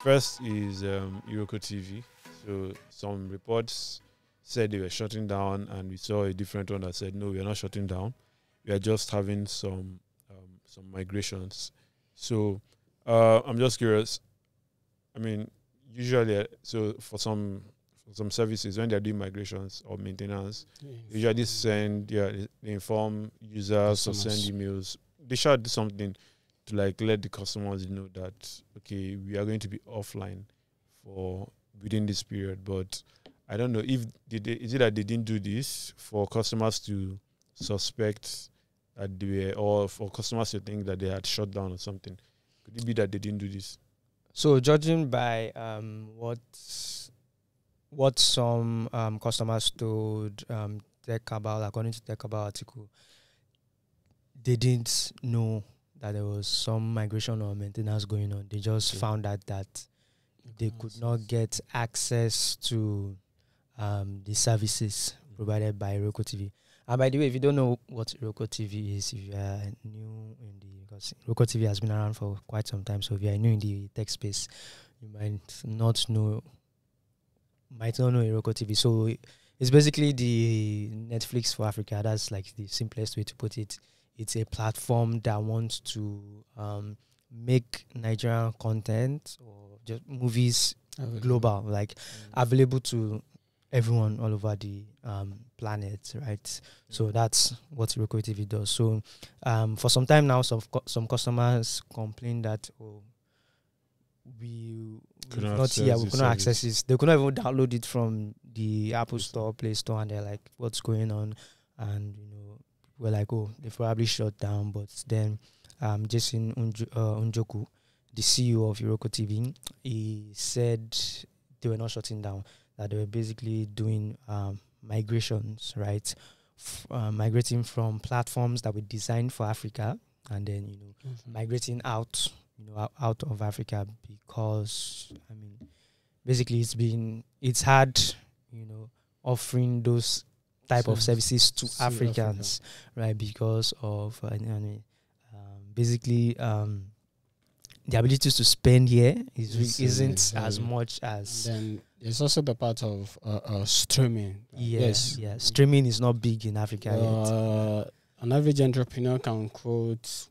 First is iROKOtv. So some reports said they were shutting down, and we saw a different one that said no, we are not shutting down. We are just having some migrations. So I'm just curious. I mean, usually, so for some services, when they're doing migrations or maintenance, they usually they inform users or send emails. They should do something to like let the customers know that okay, we are going to be offline for within this period. But I don't know if is it that they didn't do this for customers to suspect that they were, or for customers to think that they had shut down or something. Could it be that they didn't do this? So judging by what some customers told Tech About, according to Tech About article, they didn't know that there was some migration or maintenance going on. They just found out that they could not get access to the services provided by iROKOtv. And by the way, if you don't know what iROKOtv is, if you are new in because iROKOtv has been around for quite some time, so if you are new in the tech space, you might not know iROKOtv. So it's basically the Netflix for Africa. That's like the simplest way to put it. It's a platform that wants to make Nigerian content or just movies global, like available to everyone all over the planet, right? So that's what iROKOtv does. So for some time now, some customers complain that we couldn't access it. They couldn't even download it from the Apple Store, Play Store, and they're like, "What's going on?" And we're like, "Oh, they probably shut down." But then Jason Unjoku, the CEO of iROKOtv, he said they were not shutting down. That they were basically doing migrations, right? Migrating from platforms that were designed for Africa, and then migrating out of Africa, because I mean, basically it's hard, offering those type of services to Africans, right? Because of basically the ability to spend here isn't as much as. Then there's also the part of streaming. Yes. Streaming is not big in Africa yet. An average entrepreneur can quote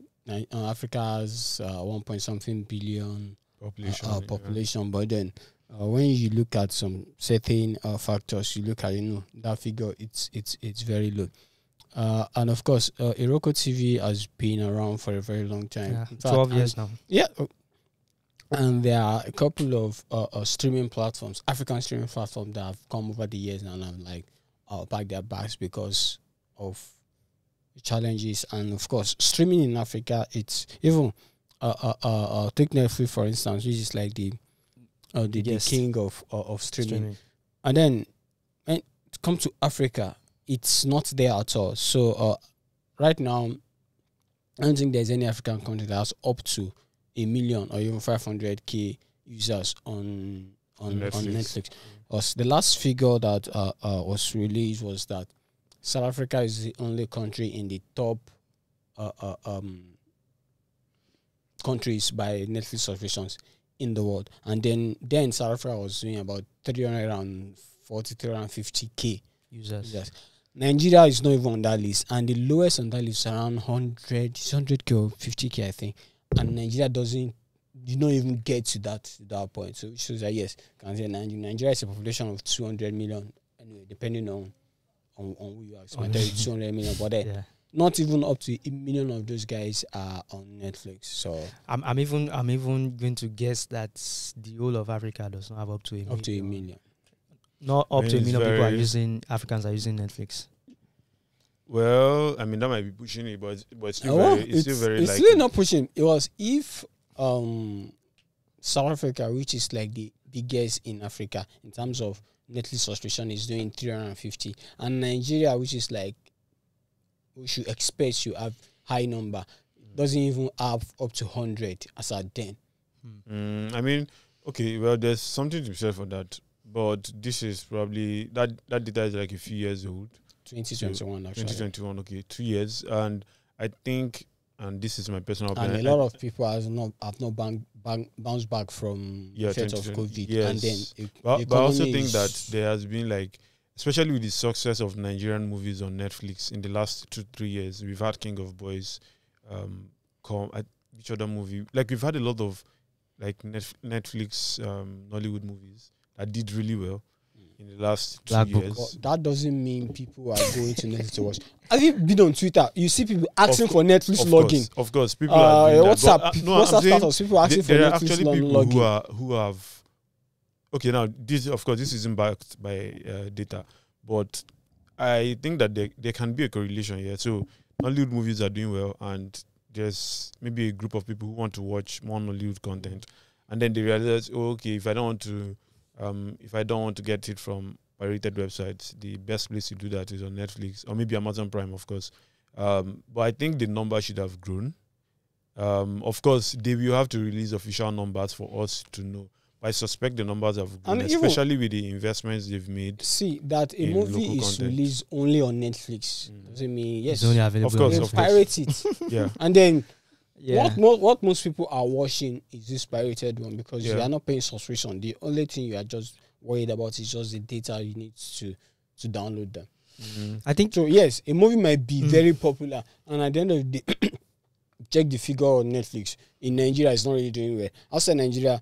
Africa has 1.something billion population, but then when you look at some certain factors, you look at that figure, it's very low. And of course, iROKOtv has been around for a very long time. Yeah, 12 years now. Yeah. And there are a couple of streaming platforms, African streaming platforms, that have come over the years and have packed their bags because of the challenges. And of course, streaming in Africa, it's even take Netflix for instance, which is like the king of streaming. And then when it comes to Africa, it's not there at all. So right now, I don't think there's any African country that has up to 1 million or even 500K users on Netflix. The last figure that was released was that South Africa is the only country in the top countries by Netflix subscriptions in the world. And then South Africa was doing about 350K users. Nigeria is not even on that list, and the lowest on that list is around 100K or 50K, I think. And Nigeria did not even get to that point. So it shows that yes, can say Nigeria has a population of 200 million. Anyway, depending on who you ask, 200 million, but not even up to 1 million of those guys are on Netflix. So I'm even going to guess that the whole of Africa does not have up to 1 million. Not up to 1 million Africans are using Netflix. Well, I mean, that might be pushing it, but it's still very it's still not pushing. It was if South Africa, which is like the biggest in Africa in terms of Netflix subscription, is doing 350, and Nigeria, which is like we should expect you have high number, doesn't even have up to 100 as at then. I mean, okay, well, there's something to be said for that. But this is probably that data is like a few years old. 2021, actually. 2021, okay, 2 years. And I think and this is my personal And opinion. a lot of people have not bounced back from the effect of 2020. COVID. Yes. And then But I also think that there has been like, especially with the success of Nigerian movies on Netflix in the last 2-3 years, we've had King of Boys, which other movie? Like we've had a lot of like Netflix Nollywood movies that did really well in the last 2 years. But that doesn't mean people are going to Netflix to watch. Have you been on Twitter? You see people asking for Netflix login. Of course, people are doing WhatsApp, that. WhatsApp status, people asking for there are Netflix actually people login. who have. Okay, now this isn't backed by data, but I think that there can be a correlation here. So Nollywood movies are doing well, and there's maybe a group of people who want to watch more Nollywood content, and then they realize, oh, okay, if I don't want to get it from pirated websites, the best place to do that is on Netflix or maybe Amazon Prime, of course. But I think the number should have grown. Of course, they will have to release official numbers for us to know. I suspect the numbers have grown, especially with the investments they've made. See, that a movie is released only on Netflix doesn't mean yes. It's only available. Of course, on of pirate it. Yeah. And then Yeah. what most people are watching is this pirated one because you Yeah. are not paying subscription. The only thing you are just worried about is just the data you need to download them. I think So yes, a movie might be very popular, and at the end of the day, check the figure on Netflix. In Nigeria, it's not really doing well. Outside Nigeria,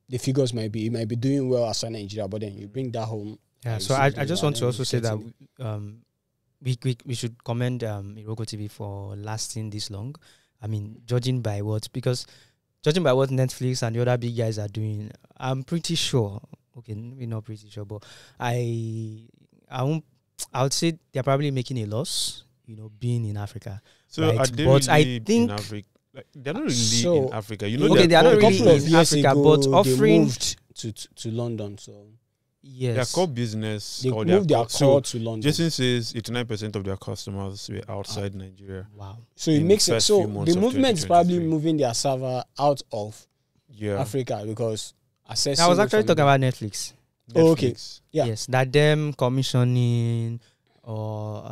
the figures might be doing well outside Nigeria, but then you bring that home. Yeah, so I just want to also say that we should commend iROKOtv for lasting this long. I mean, judging by what Netflix and the other big guys are doing, I'm pretty sure. Okay, maybe not pretty sure, but I would say they're probably making a loss. Being in Africa. So right? are they But I really think in Africa? Like, they're not really in Africa. they are not really in Africa, but offering they moved to London. So yes, their core business. they or moved their core so to London. Jason says 89% of their customers were outside Nigeria. Wow. So it in makes the sense. first So few months the of movement is probably 2023. moving their server out of Yeah. Africa because access. I was actually talking about Netflix. Oh, okay. Netflix. Yeah. Yes, that them commissioning or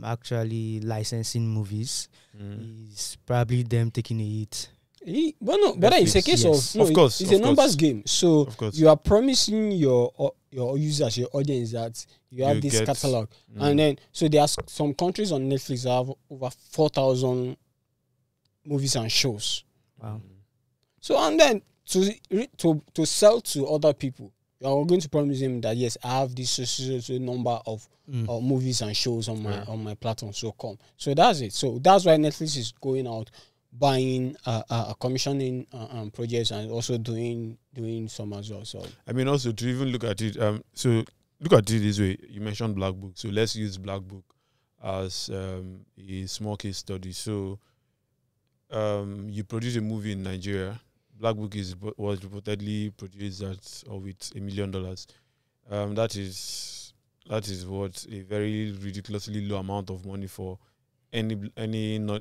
actually licensing movies is probably them taking a hit. But it's a case Yes. of Of course, it's of a numbers course. game. So Of course. you are promising your users, your audience that you have You this get- catalog, and then so there are some countries on Netflix that have over 4,000 movies and shows. Wow. So and then to sell to other people, you are going to promise them that yes, I have this so number of movies and shows on my platform. So come. So that's it. So that's why Netflix is going out buying, commissioning projects and also doing some as well. So I mean, also to even look at it. So look at it this way. You mentioned Black Book, so let's use Black Book as a small case study. So you produce a movie in Nigeria. Black Book was reportedly produced with $1 million. That is what a very ridiculously low amount of money for any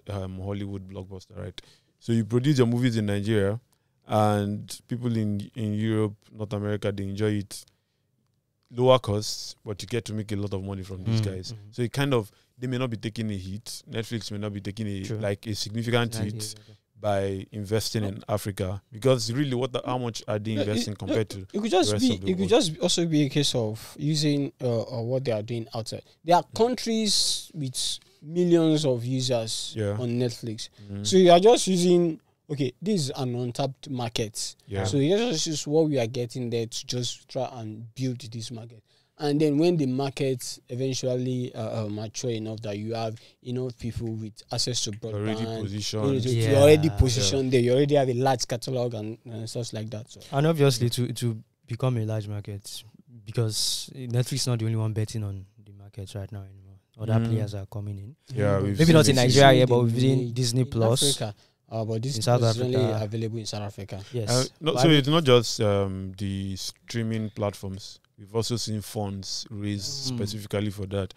Hollywood blockbuster, right? So you produce your movies in Nigeria, and people in Europe, North America, they enjoy it lower costs, but you get to make a lot of money from these guys. So it kind of, they may not be taking a hit. Netflix may not be taking a significant hit by investing in Africa, because really, how much are they investing compared to? It could just the rest be. of the It could world? just also be a case of using what they are doing outside. There are countries with millions of users on Netflix, so you are just using. Okay, this is an untapped market. Yeah. So you just use what we are getting there to just try and build this market. And then when the market eventually mature enough that you have enough people with access to broadband, Already positioned. you're already positioned there, you already have a large catalog and stuff like that. So. And obviously to become a large market, because Netflix is not the only one betting on the market right now anymore. Other players are coming in. Yeah, maybe not in Nigeria yet, but within Disney Plus. Africa. But this in is South only Africa. available in South Africa. Yes. So it's not just the streaming platforms. We've also seen funds raised specifically for that.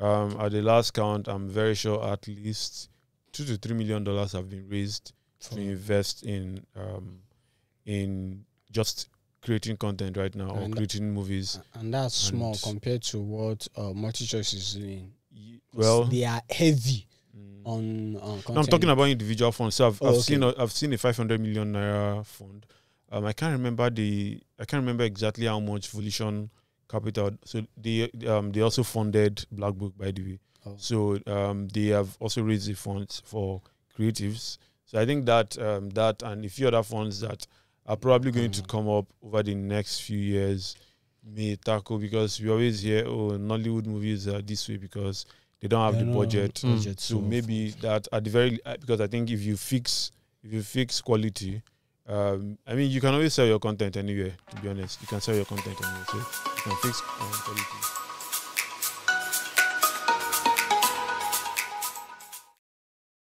At the last count, I'm very sure at least $2 to $3 million have been raised to invest in just creating content right now, or creating movies. And that's small compared to what MultiChoice is doing. Well, they are heavy on No, I'm talking about individual funds. So I've seen a 500 million naira fund. I can't remember exactly how much Volition Capital. So they also funded Black Book, by the way. Oh. So they have also raised the funds for creatives. So I think that that and a few other funds that are probably going to come up over the next few years may tackle, because we always hear, Nollywood movies are this way because they don't have the budget. So maybe that at the very, because I think if you fix quality, I mean, you can always sell your content anywhere, to be honest. You can sell your content anywhere, so you can fix quality.